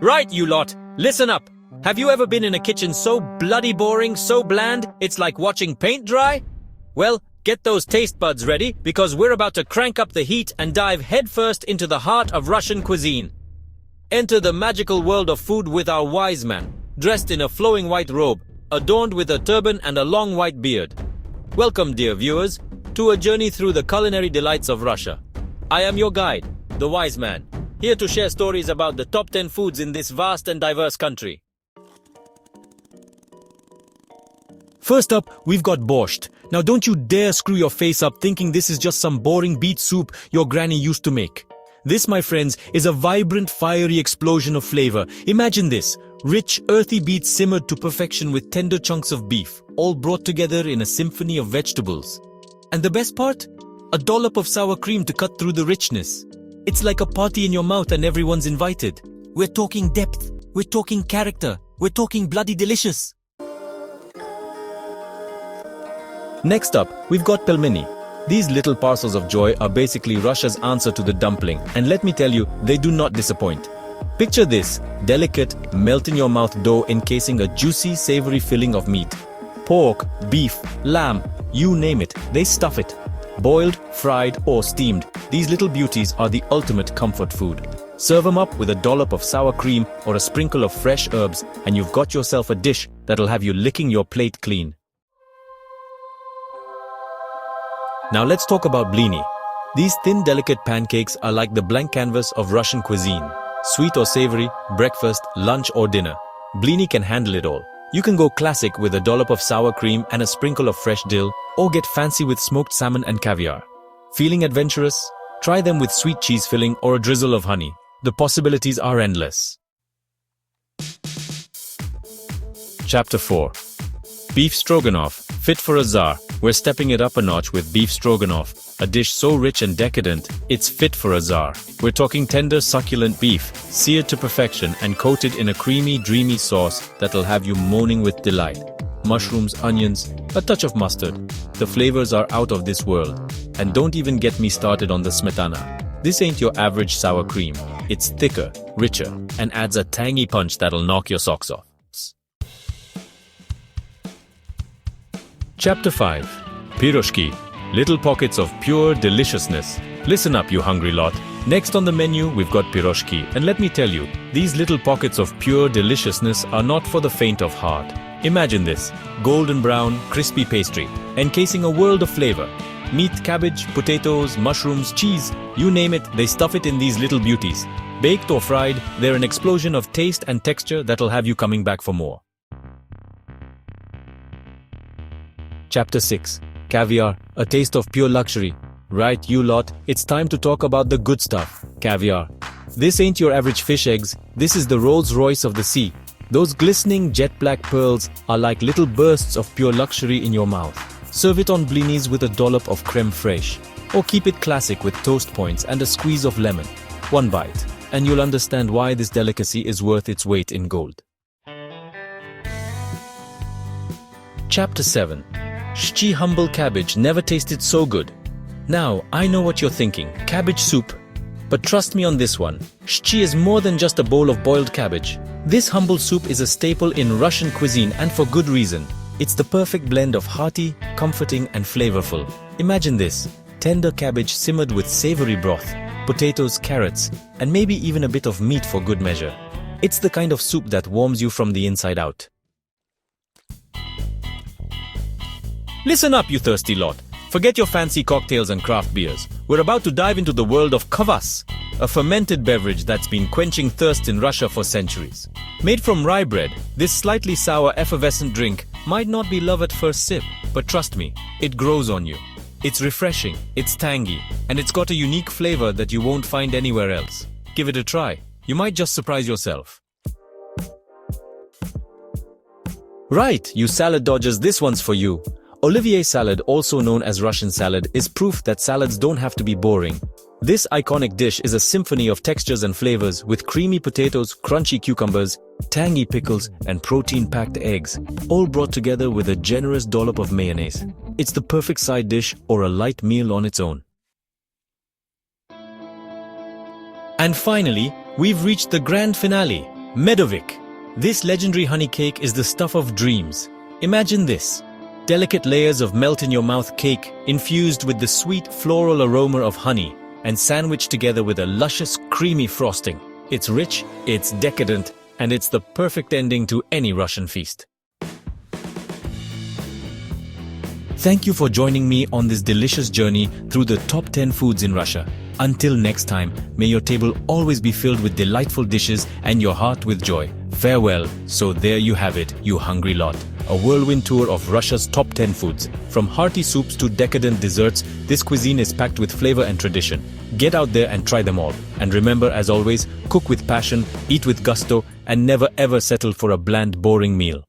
Right, you lot, listen up. Have you ever been in a kitchen so bloody boring, so bland, it's like watching paint dry? Well, get those taste buds ready, because we're about to crank up the heat and dive headfirst into the heart of Russian cuisine. Enter the magical world of food with our wise man, dressed in a flowing white robe, adorned with a turban and a long white beard. Welcome, dear viewers, to a journey through the culinary delights of Russia. I am your guide, the wise man, here to share stories about the top 10 foods in this vast and diverse country. First up, we've got borscht. Now don't you dare screw your face up thinking this is just some boring beet soup your granny used to make. This, my friends, is a vibrant, fiery explosion of flavor. Imagine this. Rich, earthy beets simmered to perfection with tender chunks of beef, all brought together in a symphony of vegetables. And the best part? A dollop of sour cream to cut through the richness. It's like a party in your mouth and everyone's invited. We're talking depth, we're talking character, we're talking bloody delicious. Next up, we've got pelmeni. These little parcels of joy are basically Russia's answer to the dumpling, and let me tell you, they do not disappoint. Picture this, delicate, melt-in-your-mouth dough encasing a juicy, savory filling of meat. Pork, beef, lamb, you name it, they stuff it. Boiled, fried, or steamed, these little beauties are the ultimate comfort food. Serve them up with a dollop of sour cream or a sprinkle of fresh herbs, and you've got yourself a dish that'll have you licking your plate clean. Now let's talk about blini. These thin, delicate pancakes are like the blank canvas of Russian cuisine. Sweet or savory, breakfast, lunch or dinner. Blini can handle it all. You can go classic with a dollop of sour cream and a sprinkle of fresh dill, or get fancy with smoked salmon and caviar. Feeling adventurous? Try them with sweet cheese filling or a drizzle of honey. The possibilities are endless. Chapter 4. Beef Stroganoff, fit for a Tsar. We're stepping it up a notch with beef stroganoff, a dish so rich and decadent, it's fit for a Tsar. We're talking tender, succulent beef, seared to perfection and coated in a creamy, dreamy sauce that'll have you moaning with delight. Mushrooms, onions, a touch of mustard. The flavors are out of this world. And don't even get me started on the smetana. This ain't your average sour cream. It's thicker, richer, and adds a tangy punch that'll knock your socks off. Chapter 5. Piroshki, little pockets of pure deliciousness. Listen up, you hungry lot. Next on the menu, we've got piroshki, and let me tell you, these little pockets of pure deliciousness are not for the faint of heart. Imagine this, golden brown, crispy pastry, encasing a world of flavor. Meat, cabbage, potatoes, mushrooms, cheese, you name it, they stuff it in these little beauties. Baked or fried, they're an explosion of taste and texture that'll have you coming back for more. Chapter 6. Caviar, a taste of pure luxury. Right, you lot, it's time to talk about the good stuff, caviar. This ain't your average fish eggs, this is the Rolls-Royce of the sea. Those glistening jet-black pearls are like little bursts of pure luxury in your mouth. Serve it on blinis with a dollop of creme fraiche. Or keep it classic with toast points and a squeeze of lemon. One bite, and you'll understand why this delicacy is worth its weight in gold. Chapter 7. Shchi humble cabbage never tasted so good. Now, I know what you're thinking, cabbage soup. But trust me on this one, shchi is more than just a bowl of boiled cabbage. This humble soup is a staple in Russian cuisine, and for good reason. It's the perfect blend of hearty, comforting and flavorful. Imagine this, tender cabbage simmered with savory broth, potatoes, carrots, and maybe even a bit of meat for good measure. It's the kind of soup that warms you from the inside out. Listen up, you thirsty lot. Forget your fancy cocktails and craft beers. We're about to dive into the world of kvass, a fermented beverage that's been quenching thirst in Russia for centuries. Made from rye bread, this slightly sour effervescent drink might not be love at first sip, but trust me, it grows on you. It's refreshing, it's tangy, and it's got a unique flavor that you won't find anywhere else. Give it a try. You might just surprise yourself. Right, you salad dodgers, this one's for you. Olivier salad, also known as Russian salad, is proof that salads don't have to be boring. This iconic dish is a symphony of textures and flavors with creamy potatoes, crunchy cucumbers, tangy pickles, and protein-packed eggs, all brought together with a generous dollop of mayonnaise. It's the perfect side dish or a light meal on its own. And finally, we've reached the grand finale, Medovik. This legendary honey cake is the stuff of dreams. Imagine this. Delicate layers of melt-in-your-mouth cake infused with the sweet floral aroma of honey and sandwiched together with a luscious, creamy frosting. It's rich, it's decadent, and it's the perfect ending to any Russian feast. Thank you for joining me on this delicious journey through the top 10 foods in Russia. Until next time, may your table always be filled with delightful dishes and your heart with joy. Farewell. So there you have it, you hungry lot. A whirlwind tour of Russia's top 10 foods. From hearty soups to decadent desserts, this cuisine is packed with flavor and tradition. Get out there and try them all. And remember, as always, cook with passion, eat with gusto, and never ever settle for a bland, boring meal.